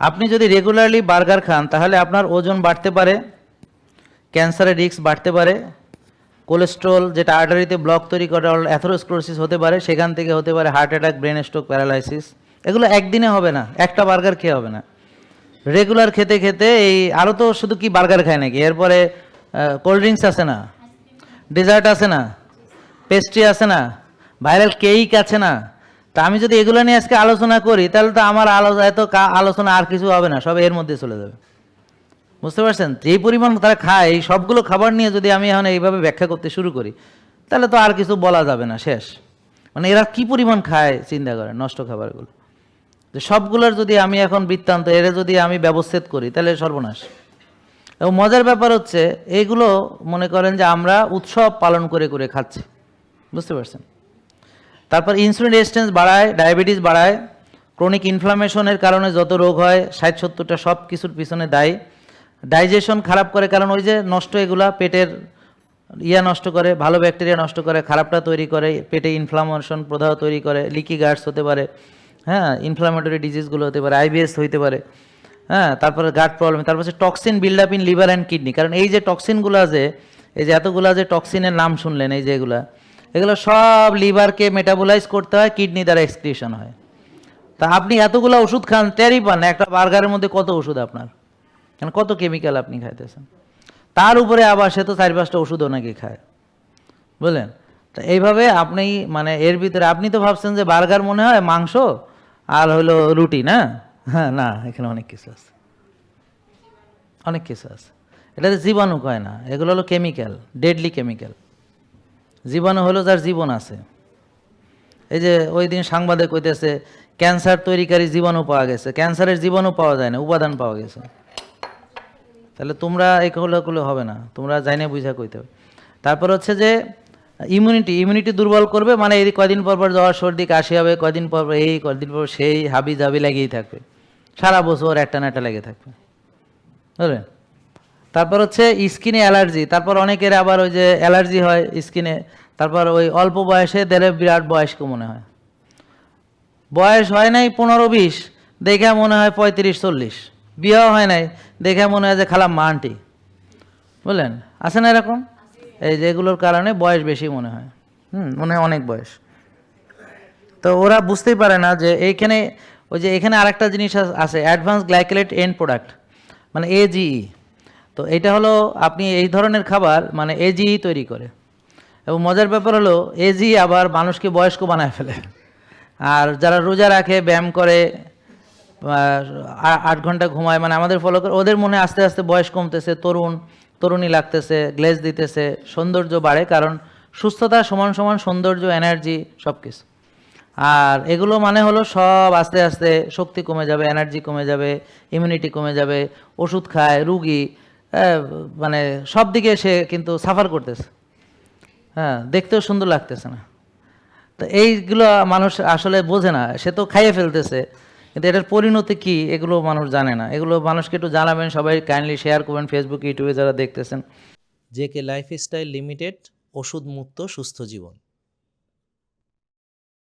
আপনি যদি regularly burger খান তাহলে আপনার ওজন বাড়তে পারে, ক্যান্সারের রিস্ক বাড়তে পারে, কোলেস্ট্রল যেটা আর্টারিতে ব্লক তৈরি করে অ্যাথেরোস্ক্লেরোসিস হতে পারে, সেখান থেকে হতে পারে heart attack, brain stroke, paralysis. এগুলো একদিনে হবে না, একটা বার্গার খেয়ে হবে না। রেগুলার খেতে খেতে এই আরও তো শুধু কি বার্গার খায় নাকি, এরপরে কোল্ড ড্রিঙ্কস আছে না, ডেজার্ট আছে না, পেস্ট্রি আছে না, ভাইরাল কেক আছে না। তা আমি যদি এগুলো নিয়ে আজকে আলোচনা করি তাহলে তো আমার আলোচনা আর কিছু হবে না, সব এর মধ্যে চলে যাবে। বুঝতে পারছেন? যেই পরিমাণ তারা খায়, এই সবগুলো খাবার নিয়ে যদি আমি এখন এইভাবে ব্যাখ্যা করতে শুরু করি তাহলে তো আর কিছু বলা যাবে না, শেষ। মানে এরা কি পরিমাণ খায় চিন্তা করেন, নষ্ট খাবারগুলো। যে সবগুলোর যদি আমি এখন বৃত্তান্ত এরা যদি আমি ব্যবচ্ছেদ করি তাহলে সর্বনাশ। এবং মজার ব্যাপার হচ্ছে এইগুলো মনে করেন যে আমরা উৎসব পালন করে করে খাচ্ছি। বুঝতে পারছেন? তারপর ইনসুলিন রেজিস্ট্যান্স বাড়ায়, ডায়াবেটিস বাড়ায়, ক্রনিক ইনফ্লামেশনের কারণে যত রোগ হয় 60-70টা সব কিছুর পিছনে দায়ী। ডাইজেশন খারাপ করে, কারণ ওই যে নষ্ট এগুলা পেটের নষ্ট করে, ভালো ব্যাকটেরিয়া নষ্ট করে, খারাপটা তৈরি করে, পেটে ইনফ্লামেশন প্রদাহ তৈরি করে, লিকি গার্ডস হতে পারে, হ্যাঁ, ইনফ্লামেটরি ডিজিজগুলো হতে পারে, আইবিএস হইতে পারে, হ্যাঁ, তারপরে গাট প্রবলেম, তারপর হচ্ছে toxin build up in liver and kidney. কারণ এই যে টক্সিনগুলো আছে, এই যে এতগুলা যে টক্সিনের নাম শুনলেন, এই যে এগুলো সব লিভারকে মেটাবোলাইজ করতে হয়, কিডনি দ্বারা এক্সক্রিশন হয়। তা আপনি এতগুলো ওষুধ খান, টেরই পান না একটা বার্গারের মধ্যে কত ওষুধ আপনার, কারণ কত কেমিক্যাল আপনি খাইতেছেন। তার উপরে আবার সে তো 4-5টা ওষুধও নাকি খায়, বুঝলেন? তা এইভাবে আপনি মানে এর ভিতরে আপনি তো ভাবছেন যে বার্গার মনে হয় মাংস আর হলো রুটি, না? হ্যাঁ, না, এখানে অনেক কিছু আছে, অনেক কিছু আছে। এটাতে জীবাণু কয় না, এগুলো হলো কেমিক্যাল, ডেডলি কেমিক্যাল। জীবাণু হলো যার জীবন আছে। এই যে ওই দিন সাংবাদিক কইতেছে ক্যান্সার তৈরিকারী জীবাণু পাওয়া গেছে, ক্যান্সারের জীবাণু পাওয়া যায় না, উপাদান পাওয়া গেছে। তাহলে তোমরা এগুলো হবে না, তোমরা জাইনে বুঝা কইতে হবে। তারপর হচ্ছে যে ইমিউনিটি দুর্বল করবে, মানে এই কয়দিন পর পর জ্বর সর্দি কাশি হবে, কয়দিন পর পর এই, কয়দিন পর সেই, হাবি জাবি লেগেই থাকবে, সারা বছর একটা না একটা লেগে থাকবে, বুঝলেন? তারপর হচ্ছে স্কিনে অ্যালার্জি, তারপর অনেকের আবার ওই যে অ্যালার্জি হয় স্কিনে, তারপর ওই অল্প বয়সে বিরাট বয়স্ক মনে হয়, বয়স হয় নাই 15-20, দেখে মনে হয় 35-40, বিয়েও হয় নাই, দেখে মনে হয় যে খালাম্মা আন্টি, বুঝলেন? আছে না এরকম? এই যেগুলোর কারণে বয়স বেশি মনে হয়, মনে হয় অনেক বয়স। তো ওরা বুঝতেই পারে না যে এইখানে ওই যে এখানে আরেকটা জিনিস আছে, অ্যাডভান্স গ্লাইকোলেট এন্ড প্রোডাক্ট, মানে এজিই। তো এটা হলো আপনি এই ধরনের খাবার মানে এজিই তৈরি করে। এবং মজার ব্যাপার হলো এজি আবার মানুষকে বয়স্ক বানায় ফেলে। আর যারা রোজা রাখে, ব্যায়াম করে, 8 ঘন্টা ঘুমায়, মানে আমাদের ফলো করে, ওদের মনে আস্তে আস্তে বয়স কমতেছে, তরুণী লাগতেছে, গ্লেজ দিতেছে, সৌন্দর্য বাড়ে, কারণ সুস্থতা সমান সমান সৌন্দর্য, এনার্জি, সব কিছু। আর এগুলো মানে হলো সব আস্তে আস্তে শক্তি কমে যাবে, এনার্জি কমে যাবে, ইমিউনিটি কমে যাবে, ওষুধ খায় রুগী, মানে সব দিকে সে কিন্তু সাফার করতেছে, হ্যাঁ, দেখতেও সুন্দর লাগতেছে না। তো এইগুলো মানুষ আসলে বোঝে না, সে তো খাইয়ে ফেলতেছে, কিন্তু এটার পরিণতি কি এগুলো মানুষ জানে না। এগুলো মানুষকে একটু জানাবেন, সবাই কাইন্ডলি শেয়ার করবেন ফেসবুক, ইউটিউবে যারা দেখতেছেন। জেকে লাইফস্টাইল লিমিটেড, ওষুধ মুক্ত সুস্থ জীবন।